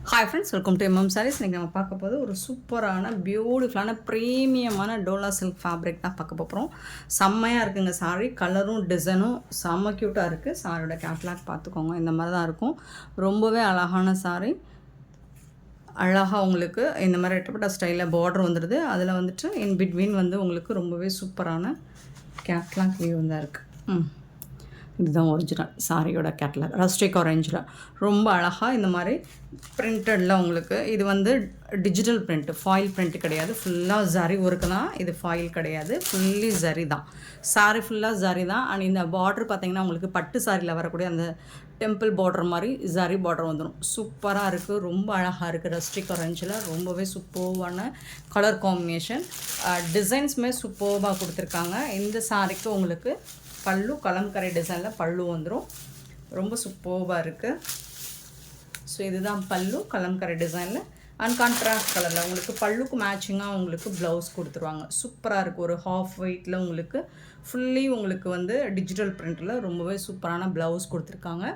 Hi friends, welcome to MM sarees. இன்றைக்கி நம்ம பார்க்க போது ஒரு சூப்பரான பியூட்டிஃபுல்லான ப்ரீமியமான டோலா சில்க் ஃபேப்ரிக் தான் பார்க்க போகிறோம். செம்மையாக இருக்குங்க சாரீ. கலரும் டிசைனும் செம்ம க்யூட்டாக இருக்குது. சாரியோட கேட்லாக் பார்த்துக்கோங்க. இந்த மாதிரி தான் இருக்கும். ரொம்பவே அழகான சாரீ. அழகாக உங்களுக்கு இந்த மாதிரி எட்டப்பட்ட ஸ்டைலில் பார்டர் வந்துடுது. அதில் வந்துட்டு இன் பிட்வீன் வந்து உங்களுக்கு ரொம்பவே சூப்பரான கேட்லாக் வியூ தான் இருக்குது. இதுதான் ஒரிஜினல் சாரியோட கேட்லாக். ரஸ்டிக் ஆரஞ்சில் ரொம்ப அழகாக இந்த மாதிரி பிரிண்டடில் உங்களுக்கு இது வந்து டிஜிட்டல் பிரிண்ட்டு, ஃபாயில் பிரிண்ட் கிடையாது. ஃபுல்லாக ஜரி ஒர்க்கு தான். இது ஃபாயில் கிடையாது, ஃபுல்லி ஜரி தான். சாரி ஃபுல்லாக ஜரி தான். அண்ட் இந்த பார்டர் பார்த்திங்கன்னா உங்களுக்கு பட்டு சாரியில் வரக்கூடிய அந்த டெம்பிள் பார்டர் மாதிரி ஜரி பார்டர் வந்துடும். சூப்பராக இருக்குது. ரொம்ப அழகாக இருக்குது. ரஸ்டிக் ஆரஞ்சில் ரொம்பவே சூப்பர்வான கலர் காம்பினேஷன். டிசைன்ஸுமே சூப்பர்வாக கொடுத்துருக்காங்க. இந்த சாரிக்கு உங்களுக்கு பல்லு கலம்கரை டிசைனில் பல்லு வந்துடும். ரொம்ப சூப்பர்வாக இருக்குது. ஸோ இதுதான் பல்லு கலம்கரை டிசைனில் அண்ட் கான்ட்ராஸ்ட் கலரில் உங்களுக்கு பல்லுக்கு மேட்சிங்காக உங்களுக்கு ப்ளவுஸ் கொடுத்துருவாங்க. சூப்பராக இருக்குது. ஒரு ஹாஃப் வெயிட்டில் உங்களுக்கு ஃபுல்லி உங்களுக்கு வந்து டிஜிட்டல் பிரிண்டில் ரொம்பவே சூப்பரான ப்ளவுஸ் கொடுத்துருக்காங்க.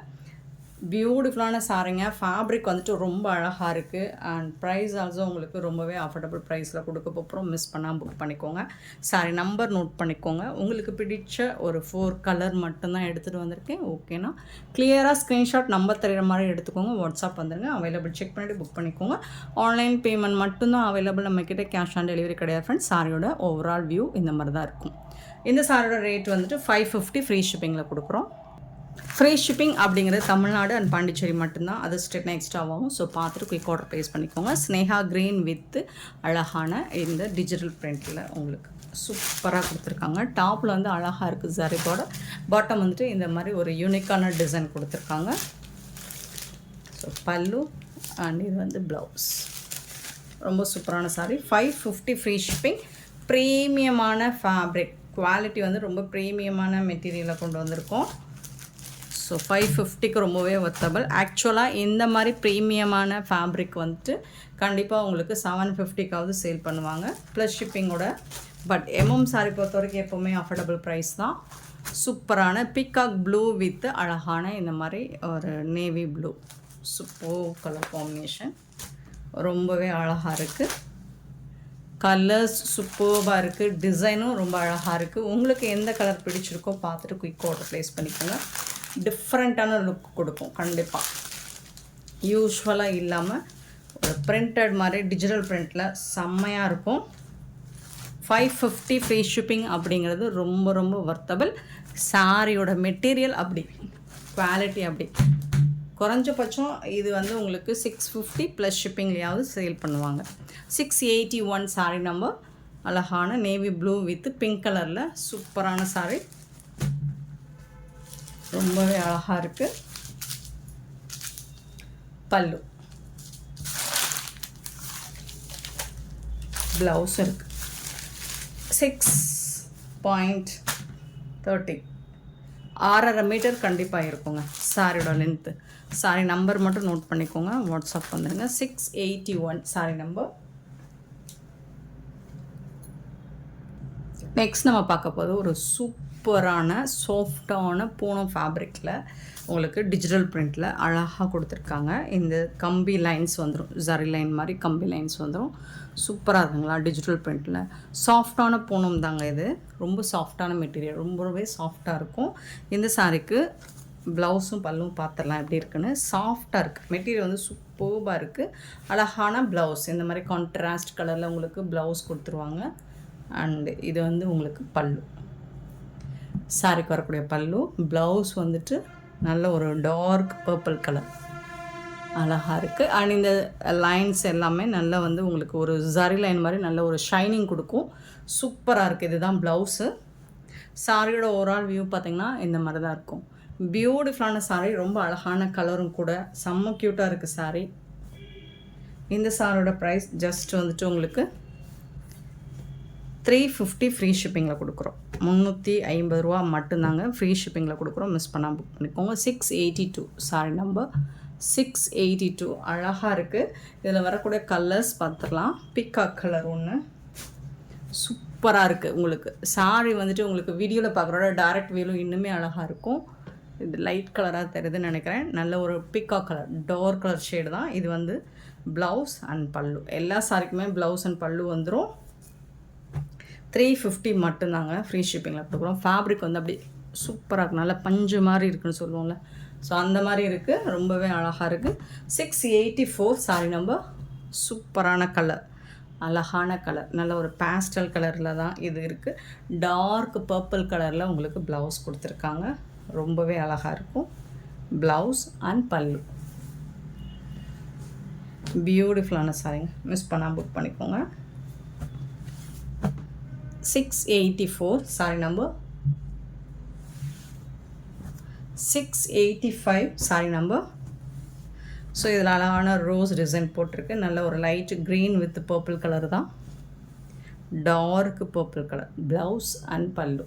பியூட்டிஃபுல்லான சாரீங்க. ஃபேப்ரிக் வந்துட்டு ரொம்ப அழகாக இருக்குது. அண்ட் ப்ரைஸ் ஆல்சோ உங்களுக்கு ரொம்பவே அஃபோர்டபுள் ப்ரைஸில் கொடுக்க போகிறோம். மிஸ் பண்ணால் புக் பண்ணிக்கோங்க. சாரி நம்பர் நோட் பண்ணிக்கோங்க. உங்களுக்கு பிடிச்ச ஒரு 4 கலர் மட்டும்தான் எடுத்துகிட்டு வந்திருக்கேன். ஓகேனா கிளியராக ஸ்க்ரீன்ஷாட் நம்பர் தெரிகிற மாதிரி எடுத்துக்கோங்க. வாட்ஸ்அப் வந்துடுங்க. அவைலபிள் செக் பண்ணிவிட்டு புக் பண்ணிக்கோங்க. ஆன்லைன் பேமெண்ட் மட்டும்தான் அவைலபிள். நம்மக்கிட்ட கேஷ் ஆன் டெலிவரி கிடையாது ஃப்ரெண்ட்ஸ். சாரியோட ஓவரால் வியூ இந்த மாதிரி தான் இருக்கும். இந்த சாரியோட ரேட் வந்துட்டு 550 ஃப்ரீ ஷிப்பிங்கில் கொடுக்குறோம். ஃப்ரீ ஷிப்பிங் அப்படிங்கிறது தமிழ்நாடு அண்ட் பாண்டிச்சேரி மட்டும்தான். அது ஸ்டெப்னா எக்ஸ்ட்ராவாகும். ஸோ பார்த்துட்டு குயிக் ஆர்டர் ப்ளேஸ் பண்ணிக்கோங்க. ஸ்னேஹா க்ரீன் வித் அழகான இந்த டிஜிட்டல் பிரிண்டில் உங்களுக்கு சூப்பராக கொடுத்துருக்காங்க. டாப்பில் வந்து அழகாக இருக்குது ஜரியோட. பாட்டம் வந்துட்டு இந்த மாதிரி ஒரு யூனிக்கான டிசைன் கொடுத்துருக்காங்க. ஸோ பல்லு அண்ட் இது வந்து ப்ளவுஸ். ரொம்ப சூப்பரான சாரி. 550 free shipping. ப்ரீமியமான ஃபேப்ரிக் குவாலிட்டி வந்து ரொம்ப ப்ரீமியமான மெட்டீரியலை கொண்டு வந்திருக்கோம். ஸோ 550க்கு ரொம்பவே ஒர்த்தபிள். ஆக்சுவலாக இந்த மாதிரி ப்ரீமியமான ஃபேப்ரிக் வந்துட்டு கண்டிப்பாக உங்களுக்கு 750க்காவது சேல் பண்ணுவாங்க ப்ளஸ் ஷிப்பிங்கோட. பட் எம்எம் சாரி பொறுத்த வரைக்கும் எப்போவுமே அஃபோர்டபுள் ப்ரைஸ் தான். சூப்பரான பிகாக் ப்ளூ வித் அழகான இந்த மாதிரி ஒரு navy blue super colour combination. ரொம்பவே அழகாக இருக்குது. கலர்ஸ் சூப்பர்வாக இருக்குது. டிசைனும் ரொம்ப அழகாக இருக்குது. உங்களுக்கு எந்த கலர் பிடிச்சிருக்கோ பார்த்துட்டு குயிக் ஆர்டர் ப்ளேஸ் பண்ணிக்கோங்க. டிஃப்ரெண்ட்டான லுக் கொடுக்கும் கண்டிப்பாக. யூஸ்வலாக இல்லாமல் ஒரு பிரிண்டட் மாதிரி டிஜிட்டல் பிரிண்டில் செம்மையாக இருக்கும். 550 ஃப்ரீ ஷிப்பிங் அப்படிங்கிறது ரொம்ப ரொம்ப ஒர்த்தபிள். சாரியோட மெட்டீரியல் அப்படி, குவாலிட்டி அப்படி. குறைஞ்சபட்சம் இது வந்து உங்களுக்கு 650 ப்ளஸ் ஷிப்பிங்லேயாவது சேல் பண்ணுவாங்க. 681 சாரி நம்பர். அழகான நேவி ப்ளூ வித் பிங்க் கலரில் சூப்பரான சாரி. ரொம்பவே அழகாக இருக்குது. பல்லு ப்ளவுஸ் இருக்குது. 6.30 6.5 மீட்டர் கண்டிப்பாக இருக்குங்க சாரியோட லென்த்து. சாரி நம்பர் மட்டும் நோட் பண்ணிக்கோங்க. வாட்ஸ்அப் வந்துடுங்க. 681 சாரி நம்பர். நெக்ஸ்ட் நம்ம பார்க்க போது ஒரு சூப்பரான சாஃப்டான பூனம் ஃபேப்ரிக்கில் உங்களுக்கு டிஜிட்டல் பிரிண்டில் அழகாக கொடுத்துருக்காங்க. இந்த கம்பி லைன்ஸ் வந்துடும். ஜரி லைன் மாதிரி கம்பி லைன்ஸ் வந்துடும். சூப்பராக இருக்குங்களா டிஜிட்டல் பிரிண்டில். சாஃப்டான பூனம் தாங்க இது. ரொம்ப சாஃப்டான மெட்டீரியல். ரொம்பவே சாஃப்டாக இருக்கும். இந்த சாரிக்கு ப்ளவுஸும் பல்லும் பார்த்துடலாம் எப்படி இருக்குன்னு. சாஃப்டாக இருக்குது. மெட்டீரியல் வந்து சூப்பர்பாக இருக்குது. அழகான ப்ளவுஸ் இந்த மாதிரி கான்ட்ராஸ்ட் கலரில் உங்களுக்கு ப்ளவுஸ் கொடுத்துருவாங்க. அண்டு இது வந்து உங்களுக்கு பல்லு. சாரிக்கு வரக்கூடிய பல்லு. ப்ளவுஸ் வந்துட்டு நல்ல ஒரு டார்க் பர்பிள் கலர் அழகாக இருக்குது. அண்ட் இந்த லைன்ஸ் எல்லாமே நல்லா வந்து உங்களுக்கு ஒரு ஜரி லைன் மாதிரி நல்ல ஒரு ஷைனிங் கொடுக்கும். சூப்பராக இருக்குது. இதுதான் ப்ளவுஸு. சாரியோட ஓவரால் வியூ பார்த்திங்கன்னா இந்த மாதிரி தான் இருக்கும். பியூட்டிஃபுல்லான சாரி. ரொம்ப அழகான கலரும் கூட. செம்ம க்யூட்டாக இருக்குது சாரி. இந்த சாரியோட ப்ரைஸ் ஜஸ்ட் வந்துட்டு உங்களுக்கு 350 ஃப்ரீ ஷிப்பிங்கில் கொடுக்குறோம். 350 ரூபா மட்டும்தாங்க ஃப்ரீ ஷிப்பிங்கில் கொடுக்குறோம். மிஸ் பண்ணால் புக் பண்ணிக்கோங்க. 682 சாரி நம்பர் 682. அழகாக இருக்குது. இதில் வரக்கூடிய கலர்ஸ் பார்த்துக்கலாம். பிகாக் கலர் ஒன்று சூப்பராக இருக்குது. உங்களுக்கு சாரி வந்துட்டு உங்களுக்கு வீடியோவில் பார்க்குறோட டைரக்ட் வியூவில் இன்னுமே அழகாக இருக்கும். இது லைட் கலராக தெரியுதுன்னு நினைக்கிறேன். நல்ல ஒரு peacock colour dark colour shade தான். இது வந்து ப்ளவுஸ் அண்ட் பல்லு. எல்லா சாரிக்குமே ப்ளவுஸ் அண்ட் பல்லு வந்துடும். 350 மட்டும்தாங்க ஃப்ரீ ஷிப்பிங்கில் கொடுக்குறோம். ஃபேப்ரிக் வந்து அப்படி சூப்பராக இருக்குது. நல்லா பஞ்சு மாதிரி இருக்குன்னு சொல்லுவோம்ல, ஸோ அந்த மாதிரி இருக்குது. ரொம்பவே அழகாக இருக்குது. 684 சாரி நம்பர். சூப்பரான கலர், அழகான கலர், நல்ல ஒரு பேஸ்டல் கலரில் தான் இது இருக்குது. டார்க் பர்பிள் கலரில் உங்களுக்கு ப்ளவுஸ் கொடுத்துருக்காங்க. ரொம்பவே அழகாக இருக்கும். ப்ளவுஸ் அண்ட் பல்லு. பியூட்டிஃபுல்லான சாரிங்க, மிஸ் பண்ணால் புக் பண்ணிக்கோங்க. 684 sari number. 685 sari number. So இதில் அழகான ரோஸ் டிசைன் போட்டிருக்கு. நல்ல ஒரு light green with purple colour தான். Dark purple colour blouse and pallu.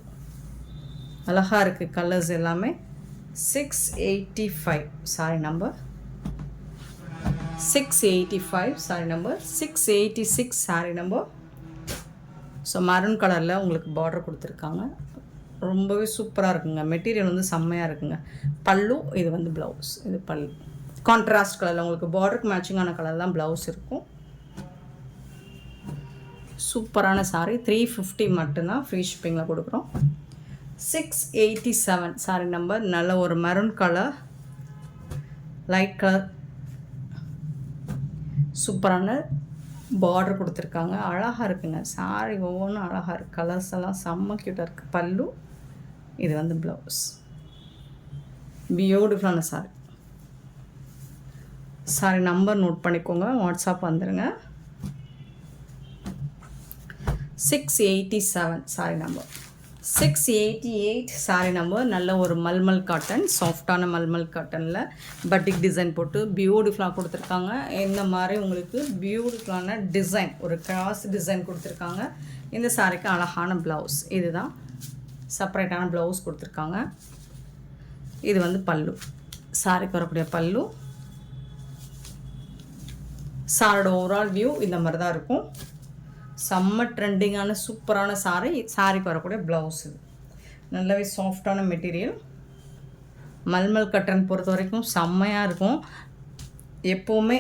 அழகாக இருக்குது கலர்ஸ் எல்லாமே. 685 sari number. 685 sari number. 686 sari number. So maroon கலரில் உங்களுக்கு பார்டர் கொடுத்துருக்காங்க. ரொம்பவே சூப்பராக இருக்குங்க. மெட்டீரியல் வந்து செம்மையாக இருக்குங்க. பல்லு, இது வந்து ப்ளவுஸ், இது பல்லு. கான்ட்ராஸ்ட் கலரில் உங்களுக்கு பார்டருக்கு மேட்சிங்கான கலர் தான் ப்ளவுஸ் இருக்கும். சூப்பரான சாரி. 350 மட்டும்தான் ஃப்ரீ ஷிப்பிங்கில் கொடுக்குறோம். 687 சாரி நம்பர். நல்ல ஒரு மெரூன் கலர், லைட் கலர், சூப்பரான பார்டர் கொடுத்துருக்காங்க. அழகாக இருக்குங்க சாரி. ஒவ்வொன்றும் அழகாக இருக்குது. கலர்ஸ் எல்லாம் செம்ம க்யூட்டாக இருக்குது. பல்லு, இது வந்து ப்ளவுஸ். பியூட்டிஃபுல்லான சாரி. சாரி நம்பர் நோட் பண்ணிக்கோங்க, வாட்ஸ்அப் வந்துடுங்க. 687 சாரி நம்பர். 688 sorry number. நல்ல ஒரு மல்மல் காட்டன், சாஃப்டான மல்மல் காட்டனில் பட்டிக் டிசைன் போட்டு பியூட்டிஃபுல்லாக கொடுத்துருக்காங்க. இந்த மாதிரி உங்களுக்கு பியூட்டிஃபுல்லான டிசைன், ஒரு கிராஸ் டிசைன் கொடுத்துருக்காங்க. இந்த சாரிக்கு அழகான ப்ளவுஸ், இதுதான் செப்பரேட்டான ப்ளவுஸ் கொடுத்துருக்காங்க. இது வந்து பல்லு, சாரிக்கு வரக்கூடிய பல்லு. சாரோட ஓவரால் வியூ இந்த மாதிரி தான் இருக்கும். செம்ம ட்ரெண்டிங்கான சூப்பரான சாரி. சாரிக்கு வரக்கூடிய ப்ளவுஸ். இது நல்லாவே சாஃப்டான மெட்டீரியல். மல்மல் கட்டன் பொறுத்த வரைக்கும் செம்மையாக இருக்கும். எப்போவுமே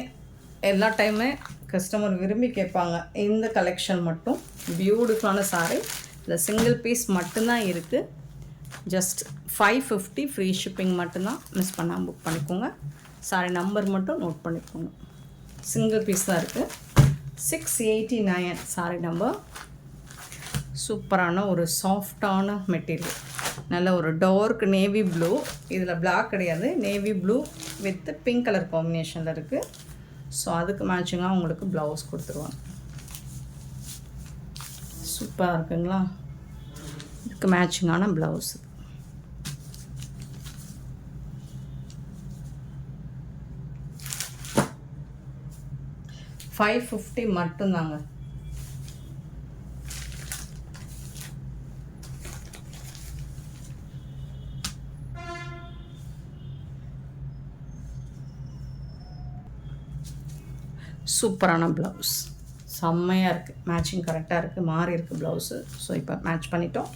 எல்லா டைமே கஸ்டமர் விரும்பி கேட்பாங்க. இந்த கலெக்ஷன் மட்டும் பியூட்டிஃபுல்லான சாரி. இல்லை சிங்கிள் பீஸ் மட்டும்தான் இருக்குது. ஜஸ்ட் 550 ஃப்ரீ ஷிப்பிங் மட்டும்தான். மிஸ் பண்ணாமல் புக் பண்ணிக்கோங்க. சாரி நம்பர் மட்டும் நோட் பண்ணிக்கோங்க. சிங்கிள் பீஸ் தான் இருக்குது. 689 சாரி நம்பர். சூப்பரான ஒரு சாஃப்டான மெட்டீரியல். நல்ல ஒரு டார்க் நேவி ப்ளூ. இதில் பிளாக் கிடையாது, navy blue with pink colour காம்பினேஷனில் இருக்குது. ஸோ அதுக்கு மேட்சிங்காக உங்களுக்கு ப்ளவுஸ் கொடுத்துருவாங்க. சூப்பராக இருக்குங்களா? இதுக்கு மேட்சிங்கான ப்ளவுஸ். $550 மட்டும்தாங்க. சூப்பரான ப்ளவுஸ், செம்மையாக இருக்குது. மேட்சிங் கரெக்டாக இருக்குது. மாறி இருக்குது ப்ளவுஸு. ஸோ இப்போ மேட்ச் பண்ணிட்டோம்.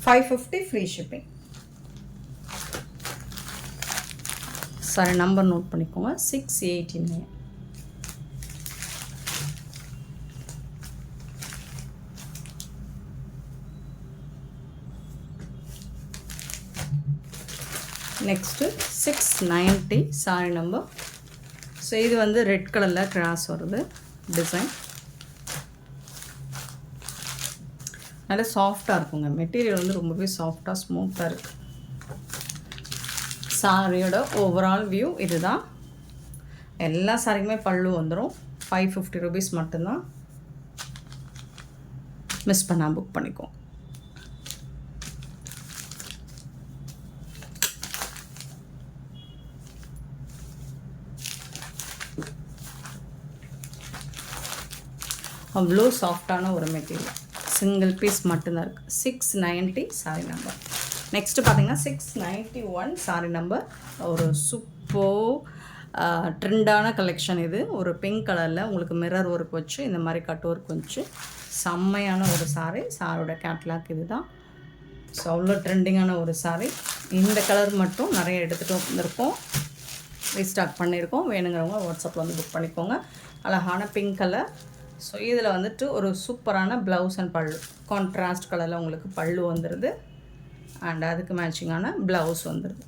550 free shipping. Saree number note பண்ணிக்கோங்க. 689. Next 690 sorry number. ஸோ இது வந்து ரெட் கலரில் கிராஸ் வருது டிசைன். நல்லா சாஃப்டாக இருக்குங்க. மெட்டீரியல் வந்து ரொம்பவே சாஃப்டாக ஸ்மூத்தாக இருக்குது. சாரியோட ஓவரால் வியூ இதுதான். எல்லா சாரிக்குமே பல்லு வந்துடும். 550 rupees மட்டும்தான். மிஸ் பண்ணால் புக் பண்ணிக்கோ. அவ்வளோ சாஃப்டான ஒரு மெட்டீரியல். சிங்கிள் பீஸ் மட்டும்தான் இருக்குது. 690 சாரி நம்பர். நெக்ஸ்ட்டு பார்த்தீங்கன்னா 691 சாரி நம்பர். ஒரு ட்ரெண்டான கலெக்ஷன் இது. ஒரு பிங்க் கலரில் உங்களுக்கு மிரர் ஒர்க் வச்சு இந்த மாதிரி கட் ஒர்க் வச்சு செம்மையான ஒரு சாரி. சாரோட கேட்லாக் இது தான். ஸோ அவ்வளோ ட்ரெண்டிங்கான ஒரு சாரி. இந்த கலர் மட்டும் நிறைய எடுத்துகிட்டு வந்திருக்கோம், ரீஸ்டாக் பண்ணியிருக்கோம். வேணுங்கிறவங்க வாட்ஸ்அப்பில் வந்து புக் பண்ணிக்கோங்க. அழகான பிங்க் கலர். ஸோ இதில் வந்துட்டு ஒரு சூப்பரான ப்ளவுஸ் அண்ட் பல்லு, கான்ட்ராஸ்ட் கலரில் உங்களுக்கு பல்லு வந்துடுது. அண்ட் அதுக்கு மேட்சிங்கான ப்ளவுஸ் வந்துடுது.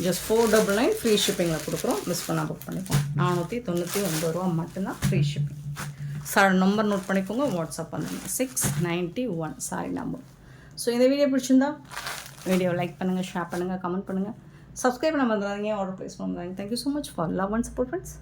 ஜஸ்ட் 499 ஃப்ரீ ஷிப்பிங்கில் கொடுக்குறோம். மிஸ் பண்ணால் புக் பண்ணிக்கோங்க. 499 ரூபா மட்டும்தான் free shipping. Saree number note பண்ணிக்கோங்க, வாட்ஸ்அப் பண்ணுங்க. 691 சாரி நம்பர். ஸோ இந்த வீடியோ பிடிச்சிருந்தா வீடியோ லைக் பண்ணுங்கள், ஷேர் பண்ணுங்கள், கமெண்ட் பண்ணுங்கள், சப்ஸ்கிரைப் பண்ண மறந்துடாதீங்க, ஆர்டர் ப்ளேஸ் பண்ணுறாங்க. Thank you so much for love and support friends.